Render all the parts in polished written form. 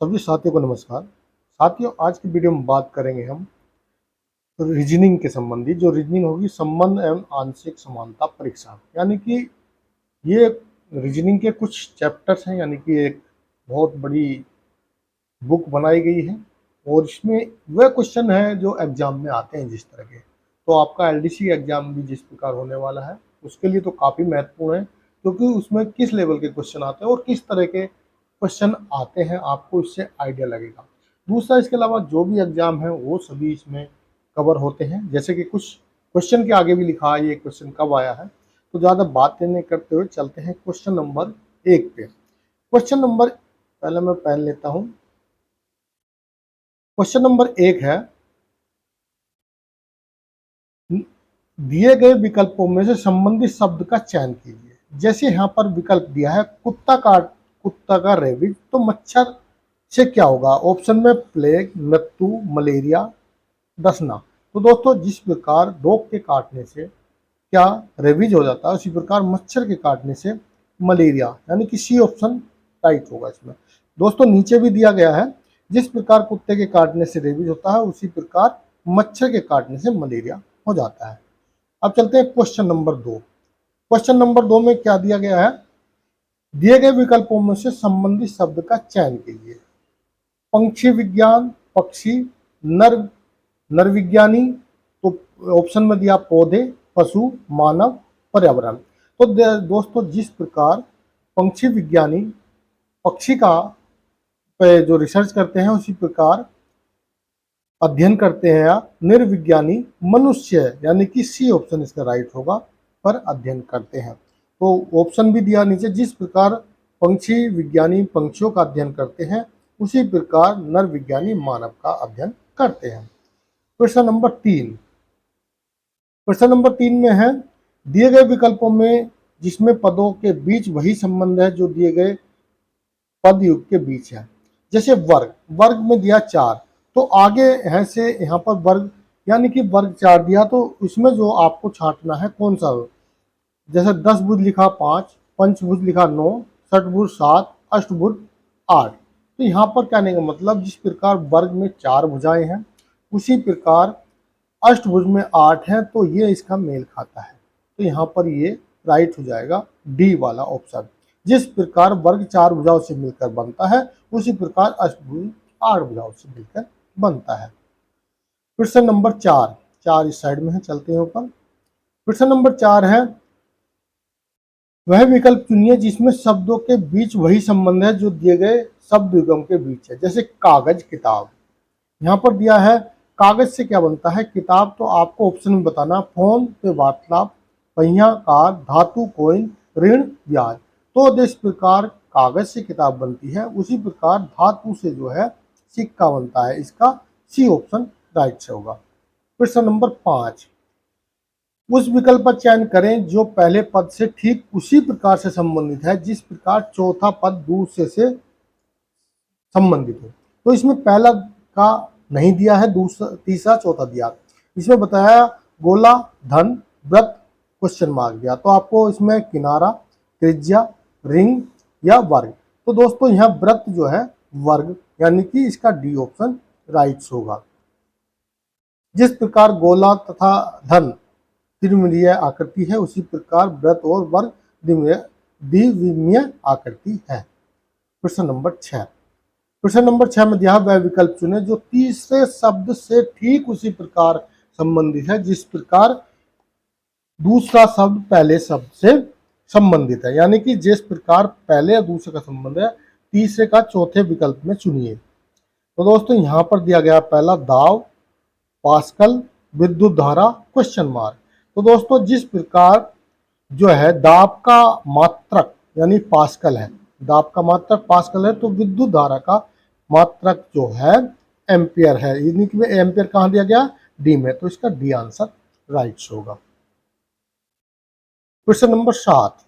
सभी साथियों को नमस्कार। साथियों, आज की वीडियो में बात करेंगे हम रीजनिंग के संबंधी। जो रीजनिंग होगी संबंध एवं आंशिक समानता परीक्षा, यानी कि ये रीजनिंग के कुछ चैप्टर्स हैं, यानी कि एक बहुत बड़ी बुक बनाई गई है और इसमें वह क्वेश्चन है जो एग्जाम में आते हैं जिस तरह के। तो आपका एलडीसी एग्जाम भी जिस प्रकार होने वाला है उसके लिए तो काफ़ी महत्वपूर्ण है, क्योंकि उसमें किस लेवल के क्वेश्चन आते हैं और किस तरह के क्वेश्चन आते हैं आपको इससे आइडिया लगेगा। दूसरा, इसके अलावा जो भी एग्जाम है वो सभी इसमें कवर होते हैं। जैसे कि कुछ क्वेश्चन के आगे भी लिखा है ये क्वेश्चन कब आया है। तो ज़्यादा बात नहीं करते हुए चलते हैं क्वेश्चन नंबर 1 पे। क्वेश्चन नंबर, पहले मैं पेन लेता हूँ। क्वेश्चन नंबर 1 है, दिए गए विकल्पों में से संबंधित शब्द का चयन कीजिए। जैसे यहाँ पर विकल्प दिया है कुत्ता का रेबीज, तो मच्छर से क्या होगा? ऑप्शन में प्लेग, मृत्यु, मलेरिया, दसना। तो दोस्तों, जिस प्रकार डॉग के काटने से क्या रेबीज हो जाता है, उसी प्रकार मच्छर के काटने से मलेरिया, यानी कि सी ऑप्शन राइट होगा इसमें। दोस्तों, नीचे भी दिया गया है, जिस प्रकार कुत्ते के काटने से रेबीज होता है उसी प्रकार मच्छर के काटने से मलेरिया हो जाता है। अब चलते हैं क्वेश्चन नंबर 2। क्वेश्चन नंबर 2 में क्या दिया गया है? दिए गए विकल्पों में से संबंधित शब्द का चयन कीजिए। पंक्षी विज्ञान, पक्षी, नर नरविज्ञानी, तो ऑप्शन में दिया पौधे, पशु, मानव, पर्यावरण। तो दोस्तों, जिस प्रकार पंक्षी विज्ञानी पक्षी का पे जो रिसर्च करते हैं उसी प्रकार अध्ययन करते हैं, या निर्विज्ञानी मनुष्य, यानी कि सी ऑप्शन इसका राइट होगा, पर अध्ययन करते हैं। तो ऑप्शन भी दिया नीचे, जिस प्रकार पंक्षी विज्ञानी पंक्षियों का अध्ययन करते हैं उसी प्रकार नर विज्ञानी मानव का अध्ययन करते हैं। प्रश्न नंबर 3। प्रश्न नंबर 3 में है, दिए गए विकल्पों में जिसमें पदों के बीच वही संबंध है जो दिए गए पद युग के बीच है। जैसे वर्ग में दिया 4, तो आगे है से यहाँ पर वर्ग, यानी कि वर्ग 4 दिया, तो इसमें जो आपको छांटना है कौन सा। जैसे 10 भुज लिखा 5, पंचभुज लिखा 9, षटभुज 7, अष्टभुज 8। तो यहाँ पर कहने का मतलब, जिस प्रकार वर्ग में 4 भुजाएं हैं उसी प्रकार अष्टभुज में 8 है, तो ये इसका मेल खाता है। तो यहाँ पर ये राइट हो जाएगा डी वाला ऑप्शन। जिस प्रकार वर्ग 4 भुजाओं से मिलकर बनता है उसी प्रकार अष्टभुज 8 भुजाओं से मिलकर बनता है। प्रश्न नंबर 4 इस साइड में है, चलते हैं ऊपर। प्रश्न नंबर 4 है, वह विकल्प चुनिए जिसमें शब्दों के बीच वही संबंध है जो दिए गए शब्द युग्म के बीच है। जैसे कागज, किताब। यहाँ पर दिया है कागज से क्या बनता है, किताब, तो आपको ऑप्शन में बताना, फोन पे वार्तालाप, पहिया कार, धातु कोइन, ऋण ब्याज। तो जिस प्रकार कागज से किताब बनती है उसी प्रकार धातु से जो है सिक्का बनता है। इसका सी ऑप्शन राइट से होगा। प्रश्न नंबर 5, उस विकल्प का चयन करें जो पहले पद से ठीक उसी प्रकार से संबंधित है जिस प्रकार चौथा पद दूसरे से संबंधित हो। तो इसमें पहला का नहीं दिया है, दूसरा, तीसरा, चौथा दिया। इसमें बताया गोला, धन, व्रत, क्वेश्चन मार्क दिया। तो आपको इसमें किनारा, त्रिज्या, रिंग या वर्ग। तो दोस्तों, यहाँ व्रत जो है वर्ग, यानी कि इसका डी ऑप्शन राइट होगा। जिस प्रकार गोला तथा धन त्रिमिमीय आकृति है उसी प्रकार व्रत और वर्ग द्विविमीय आकृति है। प्रश्न नंबर 6। प्रश्न नंबर 6 में दिया, वह विकल्प चुने जो तीसरे शब्द से ठीक उसी प्रकार संबंधित है जिस प्रकार दूसरा शब्द पहले शब्द से संबंधित है। यानी कि जिस प्रकार पहले या दूसरे का संबंध है, तीसरे का चौथे विकल्प में चुनिए। तो दोस्तों, यहाँ पर दिया गया पहला दाव, पास्कल, विद्युत धारा, क्वेश्चन मार्क। तो दोस्तों, जिस प्रकार जो है दाब का मात्रक यानी पास्कल है, दाब का मात्रक पास्कल है, तो विद्युत धारा का मात्रक जो है एम्पियर है। यानी कि एम्पियर कहाँ दिया गया, डी में, तो इसका डी आंसर राइट होगा। प्रश्न नंबर 7,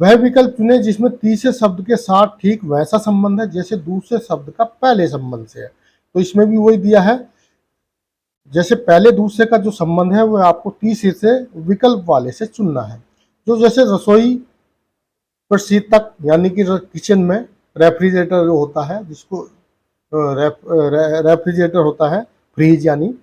वह विकल्प चुने जिसमें तीसरे शब्द के साथ ठीक वैसा संबंध है जैसे दूसरे शब्द का पहले संबंध से है। तो इसमें भी वही दिया है, जैसे पहले दूसरे का जो संबंध है वह आपको तीसरे से विकल्प वाले से चुनना है। जो जैसे रसोई, प्रशीतक, यानी कि किचन में रेफ्रिजरेटर जो होता है, जिसको रेफ्रिजरेटर होता है, फ्रीज यानी,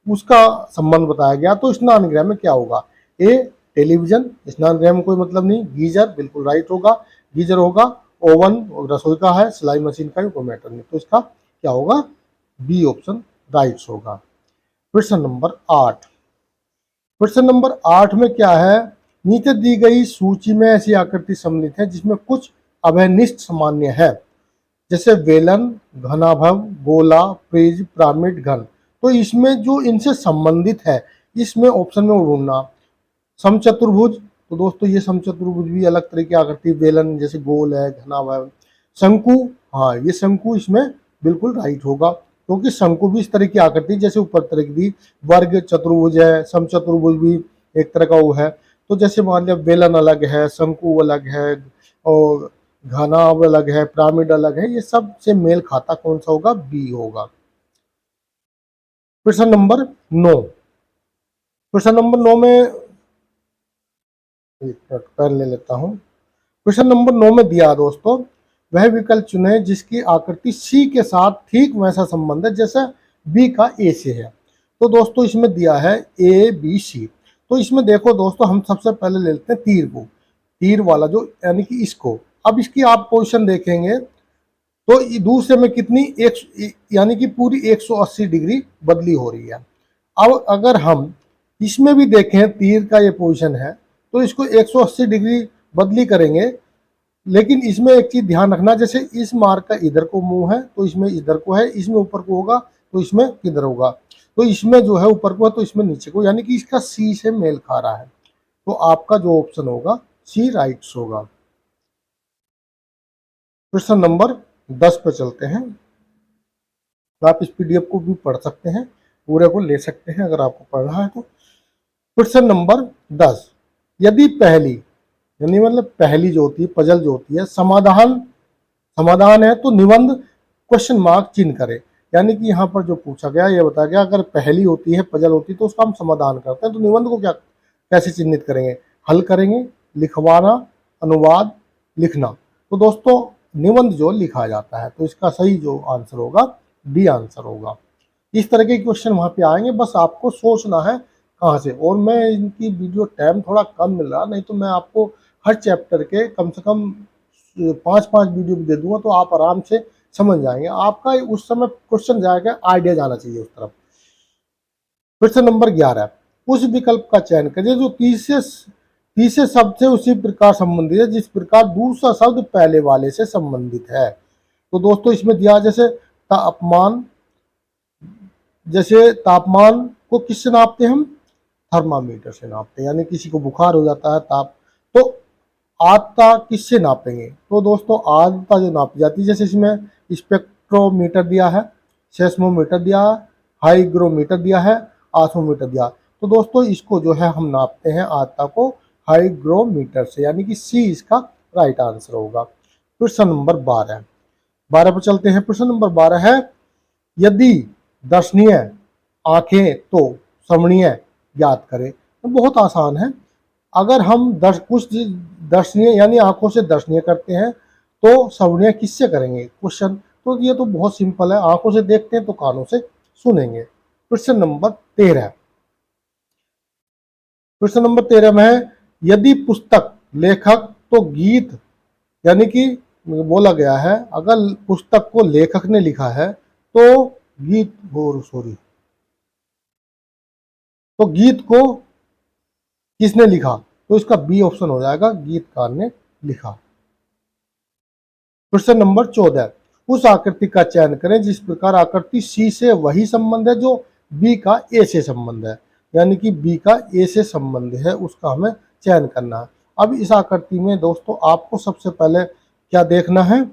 उसका संबंध बताया गया। तो स्नानगृह में क्या होगा? ए टेलीविजन, स्नानगृह में कोई मतलब नहीं। गीजर, बिल्कुल राइट होगा, गीजर होगा। ओवन रसोई का है, सिलाई मशीन का है, कोई मैटर नहीं। तो इसका क्या होगा? बी ऑप्शन राइट होगा। Question number 8। क्वेश्चन नंबर 8 में क्या है? नीचे दी गई सूची में ऐसी आकृति सम्मिलित है जिसमें कुछ अभयनिष्ठ सामान्य है, जैसे वेलन, घनाभव, गोला, प्रिज, पिरामिड, घन। तो इसमें जो इनसे संबंधित है, इसमें ऑप्शन में ढूंढना। समचतुर्भुज, तो दोस्तों ये समचतुर्भुज भी अलग तरह की आकृति, वेलन जैसे गोल है, घनाभव। शंकु, हाँ ये शंकु इसमें बिल्कुल राइट होगा, क्योंकि शंकु भी इस तरह की आकृति जैसे ऊपर तरह की दी। वर्ग चतुर्भुज है, समचतुर्भुज भी एक तरह का वो है। तो जैसे मान लिया वेलन अलग है, शंकु अलग है, और घना अलग है, पिरामिड अलग है, ये सब से मेल खाता कौन सा होगा? बी होगा। Question number 9। क्वेश्चन नंबर 9 में एक मिनट पेन ले लेता हूं। क्वेश्चन नंबर 9 में दिया दोस्तों, वह विकल्प चुने जिसकी आकृति सी के साथ ठीक वैसा संबंध है जैसा बी का ए से है। तो दोस्तों इसमें दिया है ए बी सी। तो इसमें देखो दोस्तों, हम सबसे पहले ले लेते हैं तीर को, तीर वाला जो, यानी कि इसको। अब इसकी आप पोजीशन देखेंगे तो दूसरे में कितनी, एक, यानी कि पूरी 180 डिग्री बदली हो रही है। अब अगर हम इसमें भी देखें, तीर का ये पोजीशन है, तो इसको 180 डिग्री बदली करेंगे। लेकिन इसमें एक चीज ध्यान रखना, जैसे इस मार्ग का इधर को मुंह है तो इसमें इधर को है, इसमें ऊपर को होगा तो इसमें किधर होगा? तो इसमें जो है ऊपर को है तो इसमें नीचे को, यानी कि इसका सी से मेल खा रहा है। तो आपका जो ऑप्शन होगा सी राइट होगा। क्वेश्चन नंबर 10 पे चलते हैं। आप इस पीडीएफ को भी पढ़ सकते हैं, पूरे को ले सकते हैं अगर आपको पढ़ना है तो। क्वेश्चन नंबर 10, यदि पहली, यानी मतलब पहली जो होती है, पजल जो होती है, समाधान है तो निबंध क्वेश्चन मार्क चिन्ह करे। यानी कि यहाँ पर जो पूछा गया, ये बताया गया अगर पहली होती है, पजल होती है, तो उसका हम समाधान करते हैं, तो निबंध को क्या कैसे चिन्हित करेंगे? हल करेंगे, लिखवाना, अनुवाद, लिखना। तो दोस्तों निबंध जो लिखा जाता है, तो इसका सही जो आंसर होगा डी आंसर होगा। इस तरह के क्वेश्चन वहाँ पे आएंगे, बस आपको सोचना है कहाँ से। और मैं इनकी वीडियो टाइम थोड़ा कम मिल रहा, नहीं तो मैं आपको हर चैप्टर के कम से कम 5-5 वीडियो भी दे दूंगा, तो आप आराम से समझ जाएंगे। आपका उस समय क्वेश्चन जाएगा, आइडिया जाना चाहिए उस तरफ। क्वेश्चन नंबर 11, उस विकल्प का चयन करिए जो तीसरे शब्द से उसी प्रकार संबंधित है जिस प्रकार दूसरा शब्द पहले वाले से संबंधित है। तो दोस्तों इसमें दिया, जैसे तापमान, जैसे तापमान को किससे नापते हैं हम? थर्मामीटर से नापते हैं। यानी किसी को बुखार हो जाता है, ताप, तो आर्द्रता किससे नापेंगे? तो दोस्तों आर्द्रता जो नापी जाती है, जैसे इसमें स्पेक्ट्रोमीटर दिया है, सेस्मोमीटर दिया है, हाइग्रोमीटर दिया है, आस्मोमीटर दिया। तो दोस्तों इसको जो है हम नापते हैं आर्द्रता को हाइग्रोमीटर से, यानी कि सी इसका राइट आंसर होगा। क्वेश्चन नंबर 12 पर चलते हैं। क्वेश्चन नंबर 12 है, यदि दर्शनीय आंखें तो श्रवणीय ज्ञात करें। तो बहुत आसान है। अगर हम कुछ दर्शनीय यानी आंखों से दर्शनीय करते हैं तो श्रवणीय किससे करेंगे क्वेश्चन? तो ये तो बहुत सिंपल है, आंखों से देखते हैं तो कानों से सुनेंगे। Question number 13। क्वेश्चन नंबर 13 में है, यदि पुस्तक, लेखक तो गीत, यानी कि बोला गया है अगर पुस्तक को लेखक ने लिखा है तो गीत, तो गीत को किसने लिखा? तो इसका बी ऑप्शन हो जाएगा, गीतकार ने लिखा। क्वेश्चन नंबर 14, उस आकृति का चयन करें जिस प्रकार आकृति सी से वही संबंध है जो बी का ए से संबंध है। यानी कि बी का ए से संबंध है, उसका हमें चयन करना है। अब इस आकृति में दोस्तों आपको सबसे पहले क्या देखना है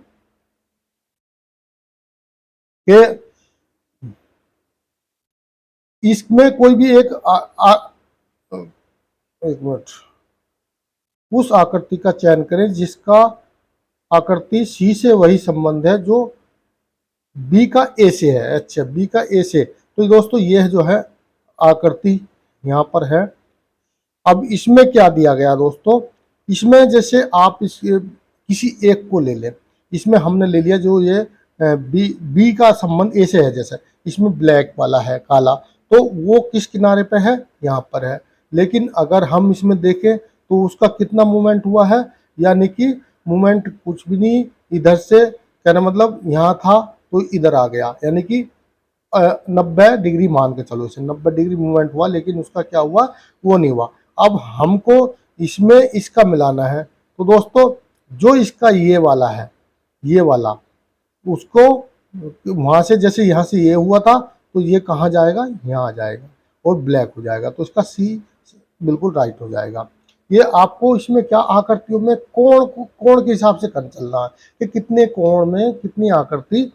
कि इसमें कोई भी एक मिनट, उस आकृति का चयन करें जिसका आकृति सी से वही संबंध है जो बी का ए से है। अच्छा, बी का ए से, तो दोस्तों यह जो है आकृति यहाँ पर है। अब इसमें क्या दिया गया दोस्तों, इसमें जैसे आप किसी एक को ले लें, इसमें हमने ले लिया जो ये बी का संबंध ए से है, जैसे इसमें ब्लैक वाला है काला, तो वो किस किनारे पे है, यहाँ पर है। लेकिन अगर हम इसमें देखें तो उसका कितना मूवमेंट हुआ है, यानी कि मूवमेंट कुछ भी नहीं, इधर से कहना मतलब यहाँ था तो इधर आ गया, यानी कि 90 डिग्री मान के चलो, इसे 90 डिग्री मूवमेंट हुआ, लेकिन उसका क्या हुआ, वो नहीं हुआ। अब हमको इसमें इसका मिलाना है, तो दोस्तों जो इसका ये वाला है, ये वाला, उसको वहां से जैसे यहाँ से ये हुआ था तो ये कहाँ जाएगा, यहाँ आ जाएगा और ब्लैक हो जाएगा, तो इसका सी बिल्कुल राइट हो जाएगा। ये आपको इसमें क्या आकृतियों में कोण के हिसाब से कर चलना है कि कितने कोण में कितनी आकृति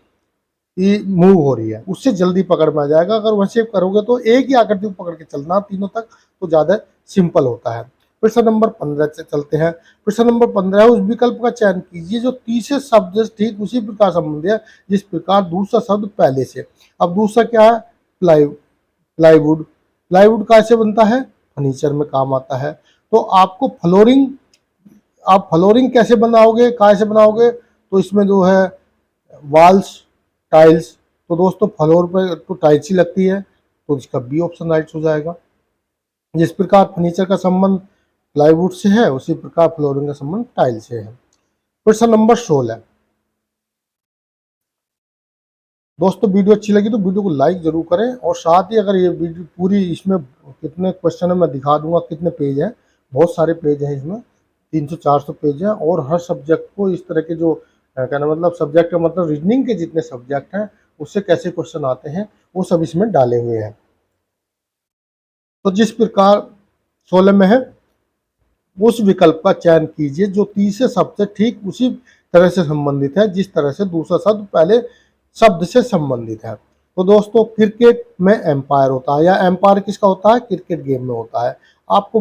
ये मूव हो रही है, उससे जल्दी पकड़ में आ जाएगा। अगर वैसे करोगे तो एक ही आकृति को पकड़ के चलना तीनों तक, तो ज़्यादा सिंपल होता है। प्रश्न नंबर 15 से चलते हैं। प्रश्न नंबर 15 है, उस विकल्प का चयन कीजिए जो तीसरे शब्द से ठीक उसी प्रकार संबंधित है जिस प्रकार दूसरा शब्द पहले से। अब दूसरा क्या है, प्लाईवुड। प्लाईवुड कैसे बनता है, फर्नीचर में काम आता है। तो आपको फ्लोरिंग, आप फ्लोरिंग कैसे बनाओगे, कैसे बनाओगे, तो इसमें जो है वॉल्स, टाइल्स, तो दोस्तों फ्लोर पे तो टाइल्स ही लगती है, तो इसका बी ऑप्शन राइट हो जाएगा। जिस प्रकार फर्नीचर का संबंध प्लाईवुड से है उसी प्रकार फ्लोरिंग का संबंध टाइल से है। प्रश्न नंबर 16। दोस्तों वीडियो अच्छी लगी तो वीडियो को लाइक जरूर करें, और साथ ही अगर ये वीडियो पूरी, इसमें कितने क्वेश्चन है मैं दिखा दूंगा, कितने पेज हैं, बहुत सारे पेज हैं इसमें, 300-400 पेज हैं, और हर सब्जेक्ट को इस तरह के जो कहना मतलब सब्जेक्ट का मतलब रीजनिंग के जितने सब्जेक्ट हैं उससे कैसे क्वेश्चन आते हैं वो सब इसमें डाले हुए हैं। तो जिस प्रकार 16 में है, उस विकल्प का चयन कीजिए जो तीसरे शब्द से ठीक उसी तरह से संबंधित है जिस तरह से दूसरा शब्द पहले शब्द से संबंधित है। तो दोस्तों क्रिकेट में एम्पायर होता है, या एम्पायर किसका होता है, क्रिकेट गेम में होता है। आपको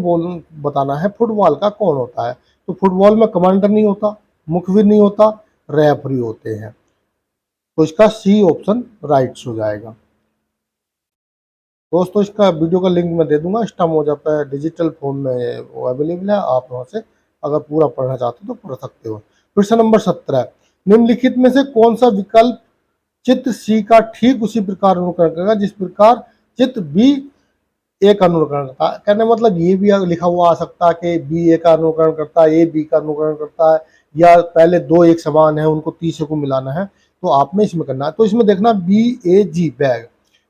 बताना है फुटबॉल का कौन होता है, तो फुटबॉल में कमांडर नहीं होता, मुखबिर नहीं होता, रेफरी होते हैं, तो इसका सी ऑप्शन राइट हो जाएगा। दोस्तों इसका वीडियो का लिंक मैं दे दूंगा, इंस्टामोजा पर डिजिटल फॉर्म में वो अवेलेबल है, आप वहाँ से अगर पूरा पढ़ना चाहते हो तो पढ़ सकते हो। प्रश्न नंबर 17, निम्नलिखित में से कौन सा विकल्प चित्र सी का ठीक उसी प्रकार अनुकरण करेगा जिस प्रकार चित्र बी ए का अनुकरण करता है। कहने मतलब ये भी लिखा हुआ आ सकता है कि बी ए का अनुकरण करता है, ए बी का अनुकरण करता है, या पहले दो एक समान है उनको तीसरे को मिलाना है, तो आप में इसमें करना है। तो इसमें देखना बी ए जी बैग,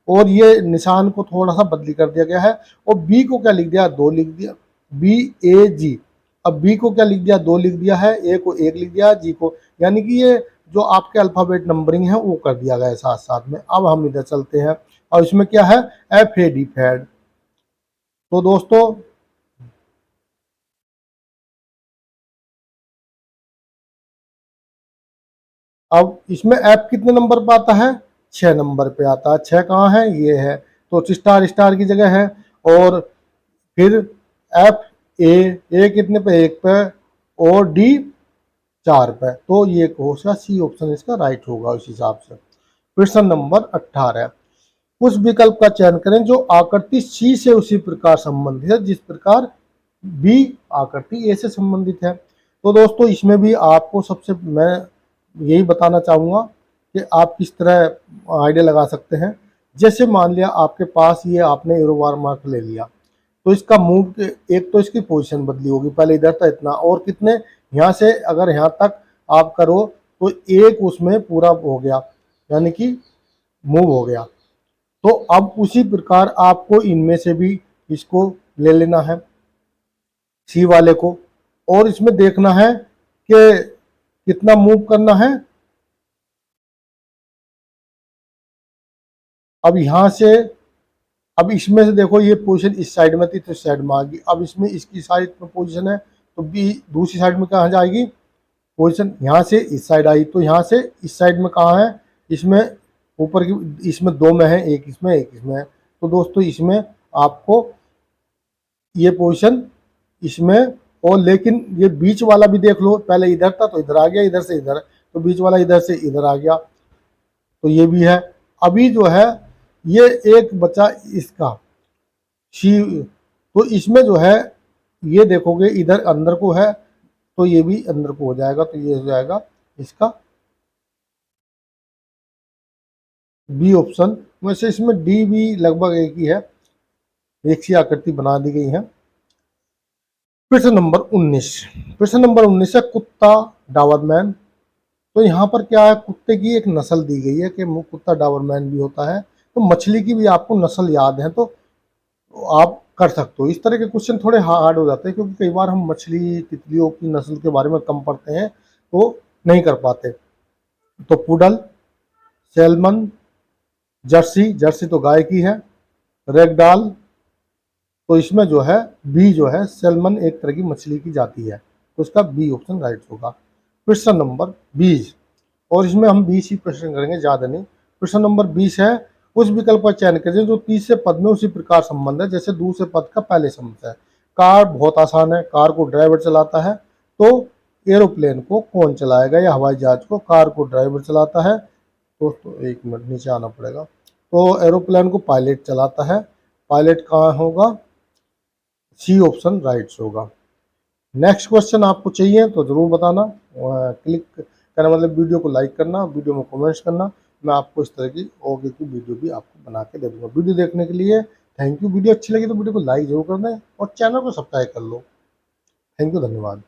और ये निशान को थोड़ा सा बदली कर दिया गया है, और बी को क्या लिख दिया, 2 लिख दिया, बी ए जी। अब बी को क्या लिख दिया, 2 लिख दिया है, ए को 1 लिख दिया, जी को, यानी कि ये जो आपके अल्फाबेट नंबरिंग है वो कर दिया गया है साथ साथ में। अब हम इधर चलते हैं, और इसमें क्या है, एफ ए डी फैड। तो दोस्तों अब इसमें एफ कितने नंबर पे आता है, 6 नंबर पे आता है। 6 कहाँ है, ये है, तो स्टार स्टार की जगह है। और फिर एफ ए कितने पे, 1 पे, और डी 4 पे, तो ये क्वेश्चन सी ऑप्शन इसका राइट होगा उस हिसाब से। प्रश्न नंबर 18, उस विकल्प का चयन करें जो आकृति सी से उसी प्रकार संबंधित है जिस प्रकार बी आकृति ए से संबंधित है। तो दोस्तों इसमें भी आपको सबसे मैं यही बताना चाहूँगा कि आप किस तरह आइडिया लगा सकते हैं। जैसे मान लिया आपके पास ये आपने एरो मार्क ले लिया, तो इसका मूव एक तो इसकी पोजीशन बदली होगी, पहले इधर था इतना, और कितने यहाँ से अगर यहाँ तक आप करो तो एक उसमें पूरा हो गया, यानी कि मूव हो गया। तो अब उसी प्रकार आपको इनमें से भी इसको ले लेना है, सी वाले को, और इसमें देखना है कि कितना मूव करना है। अब यहाँ से, अब इसमें से देखो ये पोजीशन इस साइड में थी तो इस साइड में आ गई, अब इसमें इसकी साइड में पोजीशन है तो बी दूसरी साइड में कहाँ जाएगी, पोजीशन यहाँ से इस साइड आई, तो यहाँ से इस साइड में कहाँ है, इसमें ऊपर की, इसमें 2 में है, एक इसमें एक इसमें है। तो दोस्तों इसमें आपको ये पोजीशन इसमें, और लेकिन ये बीच वाला भी देख लो, पहले इधर था तो इधर आ गया, इधर से इधर, तो बीच वाला इधर से इधर आ गया, तो ये भी है। अभी जो है ये एक बचा इसका शी, तो इसमें जो है ये देखोगे इधर अंदर को है तो ये भी अंदर को हो जाएगा, तो ये हो जाएगा इसका बी ऑप्शन। वैसे इसमें डी भी लगभग एक ही है, एक सी आकृति बना दी गई है। प्रश्न नंबर 19, प्रश्न नंबर 19 है कुत्ता डाबरमैन। तो यहाँ पर क्या है, कुत्ते की एक नस्ल दी गई है कि कुत्ता डाबरमैन भी होता है, तो मछली की भी आपको नस्ल याद है तो आप कर सकते हो। इस तरह के क्वेश्चन थोड़े हार्ड हो जाते हैं क्योंकि कई बार हम मछली तितलियों की नस्ल के बारे में कम पढ़ते हैं तो नहीं कर पाते। तो पुडल, सैल्मन, जर्सी, जर्सी तो गाय की है, रेगडाल, तो इसमें जो है बी जो है सैल्मन एक तरह की मछली की जाती है, तो उसका बी ऑप्शन राइट होगा। प्रश्न नंबर 20, और इसमें हम 20 ही प्रश्न करेंगे, ज़्यादा नहीं। प्रश्न नंबर 20 है उस विकल्प का चयन करें जो तीसरे पद में उसी प्रकार संबंध है जैसे दूसरे पद का पहले संबंध है। कार बहुत आसान है, कार को ड्राइवर चलाता है, तो एरोप्लेन को कौन चलाएगा या हवाई जहाज को? कार को ड्राइवर चलाता है। दोस्तों एक मिनट नीचे आना पड़ेगा। तो एरोप्लेन को पायलट चलाता है, पायलट कहाँ होगा? सी ऑप्शन राइट होगा। नेक्स्ट क्वेश्चन आपको चाहिए तो ज़रूर बताना, क्लिक करना मतलब वीडियो को लाइक करना, वीडियो में कमेंट्स करना। मैं आपको इस तरह की आगे की वीडियो भी आपको बना के दे दूँगा। वीडियो देखने के लिए थैंक यू। वीडियो अच्छी लगी तो वीडियो को लाइक जरूर कर दें और चैनल को सब्सक्राइब कर लो। थैंक यू, धन्यवाद।